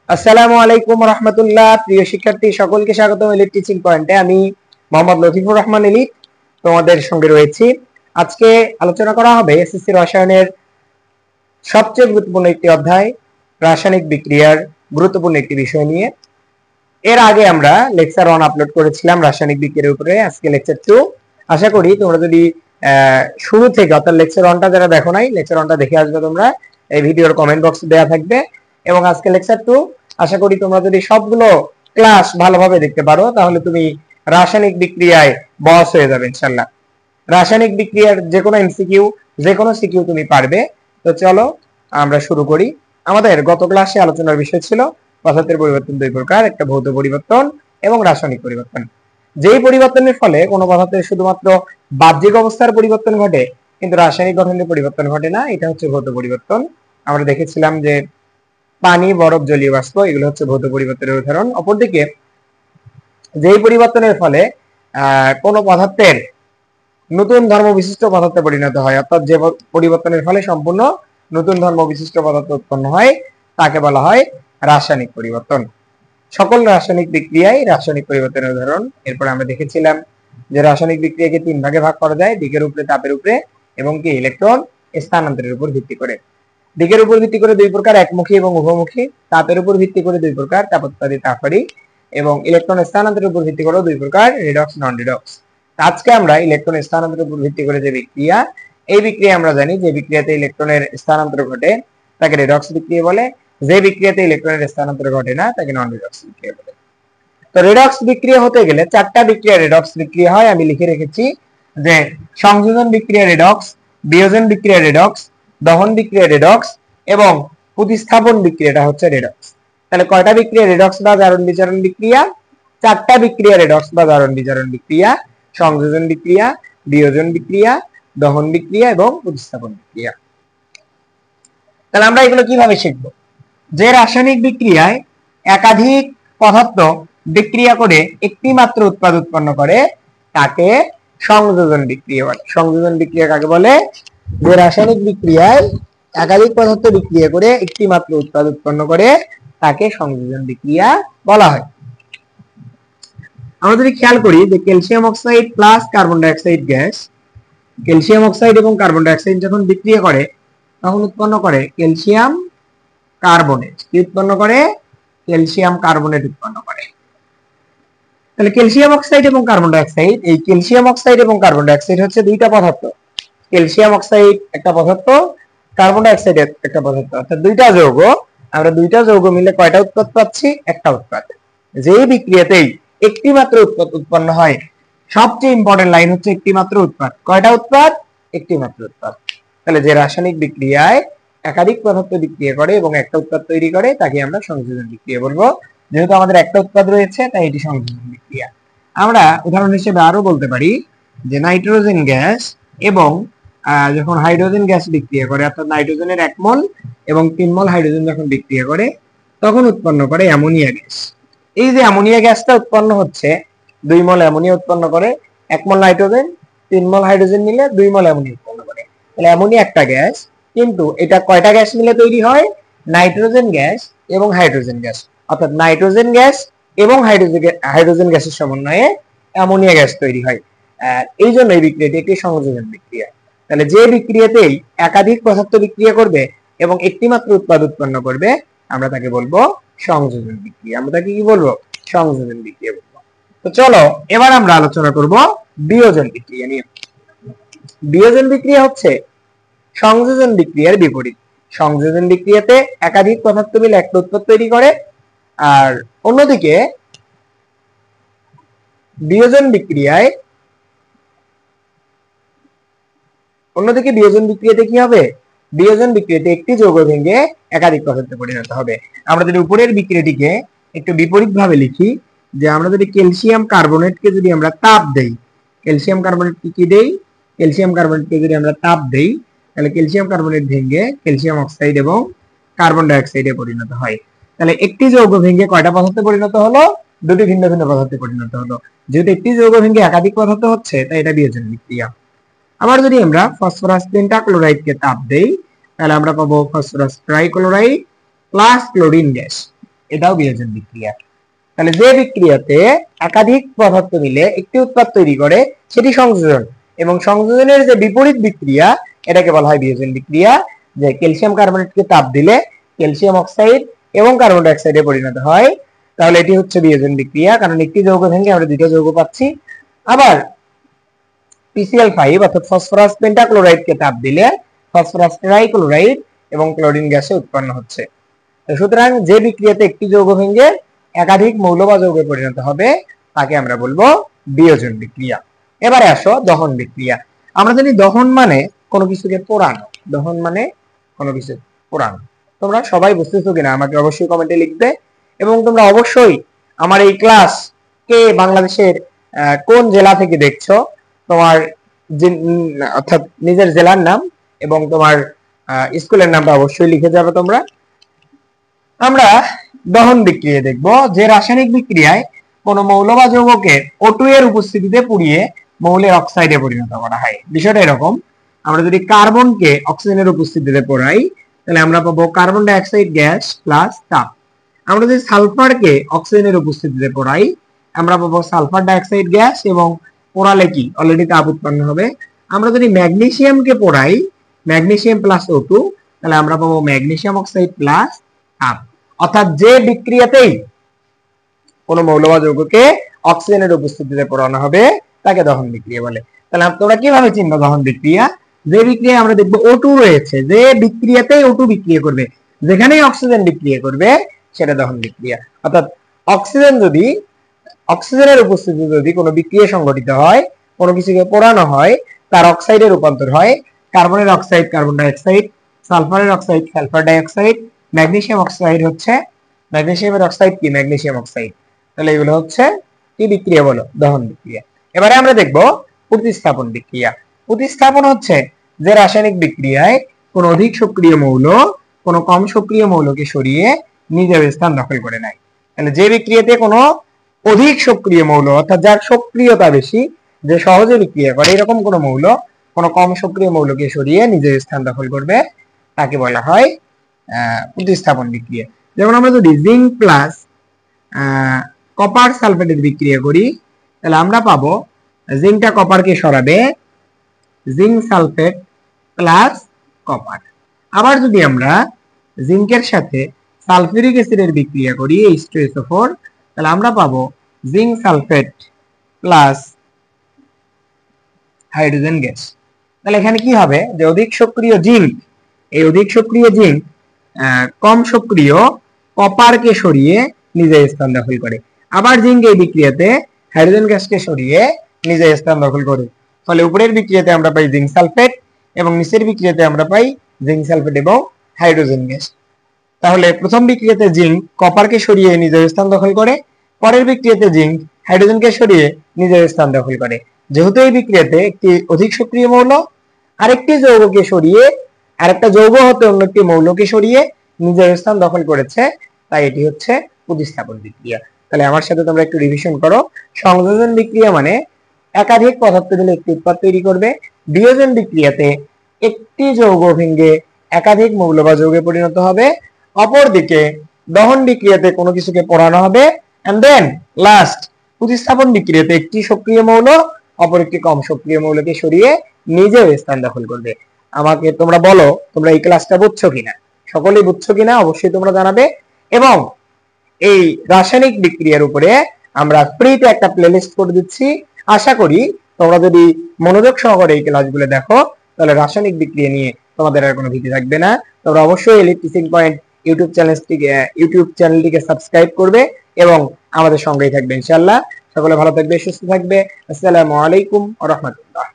আসসালামু আলাইকুম রহমতুল্লাহ। প্রিয় শিক্ষার্থী সকলকে স্বাগতম এলিট টিচিং পয়েন্টে। আমি মোহাম্মদ লতিফুর রহমান এলিট তোমাদের সঙ্গে রয়েছি। আজকে আলোচনা করা হবে এসএসসি রসায়নের সবচেয়ে গুরুত্বপূর্ণ একটি অধ্যায়, রাসায়নিক বিক্রিয়ার গুরুত্বপূর্ণ একটি বিষয় নিয়ে। এর আগে আমরা লেকচার 1 আপলোড করেছিলাম রাসায়নিক বিক্রিয়ার উপরে। আজকে লেকচার 2। আশা করি তোমরা যদি শুরু থেকে অর্থাৎ লেকচার 1টা যারা দেখো নাই, লেকচার 1টা দেখে আসবে তোমরা। এই ভিডিওর কমেন্ট বক্সে দেওয়া থাকবে। এবং আজকে লেকচার 2 আশা করি তোমরা যদি সবগুলো ক্লাস ভালোভাবে দেখতে পারো তাহলে তুমি রাসায়নিক বিক্রিয়ায় বস হয়ে যাবে ইনশাআল্লাহ। রাসায়নিক বিক্রিয়ার যে কোনো এমসিকিউ, যে কোনো সিকিউ তুমি পারবে। তো চলো আমরা শুরু করি। আমাদের গত ক্লাসে আলোচনার বিষয় ছিল পদার্থের পরিবর্তন দুই প্রকার, একটা ভৌত পরিবর্তন এবং রাসায়নিক পরিবর্তন। যেই পরিবর্তনের ফলে কোনো পদার্থের শুধুমাত্র বাহ্যিক অবস্থার পরিবর্তন ঘটে, কিন্তু রাসায়নিক গঠনের পরিবর্তন ঘটে না, এটা হচ্ছে ভৌত পরিবর্তন। আমরা দেখেছিলাম যে পানি, বরফ, জলীয় বাষ্প এগুলো হচ্ছে ভৌত পরিবর্তনের উদাহরণ। অপরদিকে যেই পরিবর্তনের ফলে কোনো পদার্থের নতুন ধর্ম বিশিষ্ট পদার্থে পরিণত হয়, অর্থাৎ যে পরিবর্তনের ফলে সম্পূর্ণ নতুন ধর্ম বিশিষ্ট পদার্থ উৎপন্ন হয়, তাকে বলা হয় রাসায়নিক পরিবর্তন। সকল রাসায়নিক বিক্রিয়ায় রাসায়নিক পরিবর্তনের উদাহরণ। এরপর আমরা দেখেছিলাম যে রাসায়নিক বিক্রিয়াকে 3 ভাগে ভাগ করা যায়, দিকের উপরে, তাপের উপরে এবং কি ইলেকট্রন স্থানান্তরের উপর ভিত্তি করে। দিকের উপর ভিত্তি করে দুই প্রকার, একমুখী এবং উভমুখী। তাপের উপর ভিত্তি করে দুই প্রকার, তাপোৎপাদী, তাপহারী। এবং ইলেকট্রন স্থানান্তরের উপর ভিত্তি করে দুই প্রকার, রিডক্স, নন রিডক্স। আজকে আমরা ইলেকট্রন স্থানান্তরের উপর ভিত্তি করে যে বিক্রিয়া, এই বিক্রিয়া আমরা জানি যে বিক্রিয়াতে ইলেকট্রনের স্থানান্তর ঘটে তাকে রিডক্স বিক্রিয়া বলে। যে বিক্রিয়াতে ইলেকট্রনের স্থানান্তর ঘটে না তাকে নন রিডক্স বিক্রিয়া বলে। তো রিডক্স বিক্রিয়া হতে গেলে 4টা বিক্রিয়া রিডক্স বিক্রিয়া হয়। আমি লিখে রেখেছি যে সংযোজন বিক্রিয়া রিডক্স, বিয়োজন বিক্রিয়া রিডক্স, দহন বিক্রিয়া রিডক্স এবং প্রতিস্থাপন বিক্রিয়াটা হচ্ছে রিডক্স। তাহলে কয়টা বিক্রিয়া রিডক্স বা জারণ বিজারণ বিক্রিয়া? 4টা বিক্রিয়া রিডক্স বা জারণ বিজারণ বিক্রিয়া: সংযোজন বিক্রিয়া, বিয়োজন বিক্রিয়া, দহন বিক্রিয়া এবং প্রতিস্থাপন বিক্রিয়া। তাহলে আমরা এগুলো কিভাবে শিখবো? যে রাসায়নিক বিক্রিয়ায় একাধিক পদার্থ বিক্রিয়া করে একটি মাত্র উৎপাদ উৎপন্ন করে তাকে সংযোজন বিক্রিয়া বলে। সংযোজন বিক্রিয়া কাকে বলে? যে রাসায়নিক বিক্রিয়ায় একাধিক পদার্থ বিক্রিয়া করে একটি মাত্র উৎপাদ উৎপন্ন করে তাকে সংযোজন বিক্রিয়া বলা হয়। আমরা যদি খেয়াল করি যে calcium oxide plus carbon die oxide gas, calcium oxide এবং কার্বন ডাই অক্সাইড যখন বিক্রিয়া করে তখন উৎপন্ন করে ক্যালসিয়াম কার্বনেট। কি উৎপন্ন করে? ক্যালসিয়াম কার্বনেট উৎপন্ন করে। তাহলে ক্যালসিয়াম অক্সাইড এবং কার্বন ডাই অক্সাইড, এই ক্যালসিয়াম অক্সাইড এবং কার্বন ডাই অক্সাইড হচ্ছে দুইটা পদার্থ। ক্যালসিয়াম অক্সাইড একটা পদার্থ, কার্বন ডাই অক্সাইড একটা পদার্থ, অর্থাৎ দুইটা যৌগ। আমরা দুইটা যৌগ মিলে কয়টা উৎপাদ পাচ্ছি? একটা উৎপাদ। যেই বিক্রিয়াতেই একটি মাত্র উৎপাদ উৎপন্ন হয়, সবচেয়ে ইম্পর্টেন্ট লাইন হচ্ছে একটি মাত্র উৎপাদ। কয়টা উৎপাদ? একটি মাত্র উৎপাদ। তাহলে যে রাসায়নিক বিক্রিয়ায় একাধিক পদার্থ বিক্রিয়া করে এবং একটা উৎপাদ তৈরি করে তাকে আমরা সংযোজন বিক্রিয়া বলবো। যেহেতু আমাদের একটা উৎপাদ রয়েছে তাই এটি সংযোজন বিক্রিয়া। আমরা উদাহরণ হিসেবে আরো বলতে পারি যে নাইট্রোজেন গ্যাস এবং যখন হাইড্রোজেন গ্যাস বিক্রিয়া করে, অর্থাৎ নাইট্রোজেনের 1 মোল এবং 3 মোল হাইড্রোজেন যখন বিক্রিয়া করে তখন উৎপন্ন করে অ্যামোনিয়া গ্যাস। এই যে অ্যামোনিয়া গ্যাসটা উৎপন্ন হচ্ছে, 2 মোল অ্যামোনিয়া উৎপন্ন করে, 1 মোল নাইট্রোজেন 3 মোল হাইড্রোজেন মিলে 2 মোল অ্যামোনিয়া উৎপন্ন করে। তাহলে অ্যামোনিয়া একটা গ্যাস, কিন্তু এটা কয়টা গ্যাস মিলে তৈরি হয়? নাইট্রোজেন গ্যাস এবং হাইড্রোজেন গ্যাস, অর্থাৎ নাইট্রোজেন গ্যাস এবং হাইড্রোজেন গ্যাসের সমন্বয়ে অ্যামোনিয়া গ্যাস তৈরি হয়। এই জন্য এই বিক্রিয়াটি একটি সংযোজন বিক্রিয়া। তাহলে যে বিক্রিয়াতেই একাধিক পদার্থ বিক্রিয়া করবে এবং একটি মাত্র উৎপাদ উৎপন্ন করবে আমরা তাকে বলবো সংযোজন বিক্রিয়া। আমরা তাকে কি বলবো? সংযোজন বিক্রিয়া বলবো। তো চলো এবার আমরা আলোচনা করব বিয়োজন বিক্রিয়া নিয়ে। বিয়োজন বিক্রিয়া হচ্ছে সংযোজন বিক্রিয়ার বিপরীত। সংযোজন বিক্রিয়াতে একাধিক পদার্থ মিলে একটা উৎপাদ তৈরি করে, আর অন্যদিকে বিয়োজন বিক্রিয়ায় কি হবে? বিয়োজন বিক্রিয়াতে একটি যৌগ ভেঙে একাধিক পদার্থে পরিণত হবে। আমরা যদি উপরের বিক্রিয়াটিকে একটু বিপরীত ভাবে লিখি, যে আমরা যদি ক্যালসিয়াম কার্বনেটকে যদি আমরা তাপ দেই, ক্যালসিয়াম কার্বনেটকে কি দেই? ক্যালসিয়াম কার্বনেটকে যদি আমরা তাপ দেই তাহলে ক্যালসিয়াম কার্বনেট ভেঙে ক্যালসিয়াম অক্সাইড এবং কার্বন ডাই অক্সাইডে পরিণত হয়। তাহলে একটি যৌগ ভেঙে কয়টা পদার্থে পরিণত হলো? দুটি ভিন্ন ভিন্ন পদার্থে পরিণত হলো। যেহেতু একটি যৌগ ভেঙে একাধিক পদার্থ হচ্ছে তাই এটা বিয়োজন বিক্রিয়া। আবার যদি আমরা ফসফরাস পেন্টাক্লোরাইডকে তাপ দেই তাহলে আমরা পাবো phosphorus trichloride plus chlorine gas. এটাও বিয়োজন বিক্রিয়া। তাহলে যে বিক্রিয়াতে একাধিক পদার্থ মিলে একটি উৎপাদ তৈরি করে সেটি সংযোজন, এবং সংযোজনের যে বিপরীত বিক্রিয়া এটাকে বলা হয় বিয়োজন বিক্রিয়া। যে ক্যালসিয়াম কার্বনেটকে তাপ দিলে ক্যালসিয়াম অক্সাইড এবং কার্বন ডাই অক্সাইডে পরিণত হয়, তাহলে এটি হচ্ছে বিয়োজন বিক্রিয়া, কারণ একটি যৌগ ভেঙে আমরা দুটো যৌগ পাচ্ছি। আবার PCl5 অর্থাৎ ফসফরাস পেন্টাক্লোরাইডকে তাপ দিলে ফসফরাস ট্রাইক্লোরাইড এবং ক্লোরিন গ্যাসে উৎপন্ন হচ্ছে। সুতরাং যে বিক্রিয়াতে একটি যৌগ ভেঙে একাধিক মৌল বা যৌগে পরিণত হবে তাকে আমরা বলবো বিয়োজন বিক্রিয়া। এবারে আসো দহন বিক্রিয়া। আমরা জানি দহন মানে কোনো কিছুকে পোড়ানো, দহন মানে কোনো কিছু পোড়ানো। তোমরা সবাই বুঝতেছো কিনা আমাকে অবশ্যই কমেন্টে লিখবে, এবং তোমরা অবশ্যই আমার এই ক্লাস কে বাংলাদেশের কোন জেলা থেকে দেখছো, তোমার অর্থাৎ নিজের জেলার নাম এবং তোমার স্কুলের নামটা অবশ্যই লিখে যাবে তোমরা। আমরা দহন বিক্রিয়া দেখব, যে রাসায়নিক বিক্রিয়ায় কোন মৌল বা যৌগকে O2 এর উপস্থিতিতে পুড়িয়ে মৌলের অক্সাইডে পরিণত করা হয়। বিষয়টা এরকম, আমরা যদি কার্বনকে অক্সিজেনের উপস্থিতিতে পোড়াই তাহলে আমরা পাবো carbon die oxide gas plus তাপ। আমরা যদি সালফারকে অক্সিজেনের উপস্থিতিতে পোড়াই আমরা পাবো সালফার ডাই অক্সাইড গ্যাস, এবং পোড়ালে কি অলরেডি তাপ উৎপন্ন হবে। আমরা যদি ম্যাগনেসিয়ামকে পোড়াই ম্যাগনেসিয়াম প্লাস O2 তাহলে আমরা পাবো ম্যাগনেসিয়াম অক্সাইড প্লাস তাপ। অর্থাৎ যে বিক্রিয়াতেই কোন মৌল বা যৌগকে অক্সিজেনের উপস্থিতিতে পোড়ানো হবে তাকে দহন বিক্রিয়া বলে। তাহলে তোমরা কিভাবে চিনবে দহন বিক্রিয়া? যে বিক্রিয়া আমরা দেখবো O2 রয়েছে, যে বিক্রিয়াতেই O2 বিক্রিয়া করবে, যেখানেই অক্সিজেন বিক্রিয়া করবে সেটা দহন বিক্রিয়া। অর্থাৎ অক্সিজেনের উপস্থিতিতে যদি কোনো বিক্রিয়া সংঘটিত হয়, কোনো কিছুকে পোড়ানো হয়, তার অক্সাইডে রূপান্তর হয়। কার্বনের oxide carbon die oxide, সালফারের oxide sulphur die oxide, magnesium oxide হচ্ছে ম্যাগনেসিয়ামের অক্সাইড কি ম্যাগনেসিয়াম অক্সাইড। তাহলে এগুলো হচ্ছে কি বিক্রিয়া বলো? দহন বিক্রিয়া। এবারে আমরা দেখব প্রতিস্থাপন বিক্রিয়া। প্রতিস্থাপন হচ্ছে যে রাসায়নিক বিক্রিয়ায় কোন অধিক সক্রিয় মৌল কোন কম সক্রিয় মৌলকে সরিয়ে নিজের স্থান দখল করে নেয়। তাহলে যে বিক্রিয়াতে কোনো অধিক সক্রিয় মৌল অর্থাৎ যার সক্রিয়তা বেশি, যে সহজে বিক্রিয়া করে, এরকম কোন মৌল কোন কম সক্রিয় মৌলকে সরিয়ে নিজের স্থান দখল করবে তাকে বলা হয় প্রতিস্থাপন বিক্রিয়া। যেমন আমরা যদি জিঙ্ক প্লাস কপার সালফেটের বিক্রিয়া করি তাহলে আমরা পাবো জিঙ্কটা কপারকে সরাবে, জিঙ্ক সালফেট প্লাস কপার। আবার যদি আমরা জিঙ্কের সাথে সালফিউরিক অ্যাসিডের বিক্রিয়া করি H2SO4 তাহলে আমরা পাবো zinc sulphate plus hydrogen gas. তাহলে এখানে কি হবে, যে অধিক সক্রিয় জিঙ্ক, এই অধিক সক্রিয় জিঙ্ক কম সক্রিয় কপারকে সরিয়ে নিজের স্থান দখল করে। আবার জিঙ্ক এই বিক্রিয়াতে হাইড্রোজেন গ্যাসকে সরিয়ে নিজের স্থান দখল করে। ফলে উপরের বিক্রিয়াতে আমরা পাই জিঙ্ক সালফেট এবং নিচের বিক্রিয়াতে আমরা পাই জিঙ্ক সালফেট এবং হাইড্রোজেন গ্যাস। তাহলে প্রথম বিক্রিয়াতে জিঙ্ক কপারকে সরিয়ে নিজের স্থান দখল করে, পরের বিক্রিয়াতে জিঙ্ক হাইড্রোজেনকে সরিয়ে নিজের স্থান দখল করে। যেহেতু এই বিক্রিয়াতে একটি অধিক সক্রিয় মৌল আরেকটি যৌগকে সরিয়ে, আরেকটা যৌগ হতে অন্য একটি মৌলকে সরিয়ে নিজের স্থান দখল করেছে, তাই এটি হচ্ছে প্রতিস্থাপন বিক্রিয়া। তাহলে আমার সাথে তোমরা একটু রিভিশন করো। সংযোজন বিক্রিয়া মানে একাধিক পদার্থ মিলে একটি উৎপাদ তৈরি করবে। বিয়োজন বিক্রিয়াতে একটি যৌগ ভেঙে একাধিক মৌল বা যৌগে পরিণত হবে। অপরদিকে দহন বিক্রিয়াতে কোনো কিছুকে পোড়ানো হবে, এন্ড দেন লাস্ট প্রতিস্থাপন বিক্রিয়াতে একটি সক্রিয় মৌল অপর একটি কম সক্রিয় মৌলকে সরিয়ে নিজের স্থান দখল করবে। আমাকে তোমরা বলো তোমরা এই ক্লাসটা বুঝছো কিনা, সকলেই বুঝছো কিনা অবশ্যই তোমরা জানাবে। এবং এই রাসায়নিক বিক্রিয়ার উপরে আমরা ফ্রিতে একটা প্লেলিস্ট করে দিচ্ছি। আশা করি তোমরা যদি মনোযোগ সহকারে এই ক্লাসগুলো দেখো তাহলে রাসায়নিক বিক্রিয়া নিয়ে তোমাদের আর কোনো ভীতি থাকবে না। তোমরা অবশ্যই এলিট টিচিং পয়েন্ট ইউটিউব চ্যানেলটিকে সাবস্ক্রাইব করবে এবং আমাদের সঙ্গেই থাকবে ইনশাআল্লাহ। সকলে ভালো থাকবে, সুস্থ থাকবে। আসসালামু আলাইকুম ওয়া রাহমাতুল্লাহ।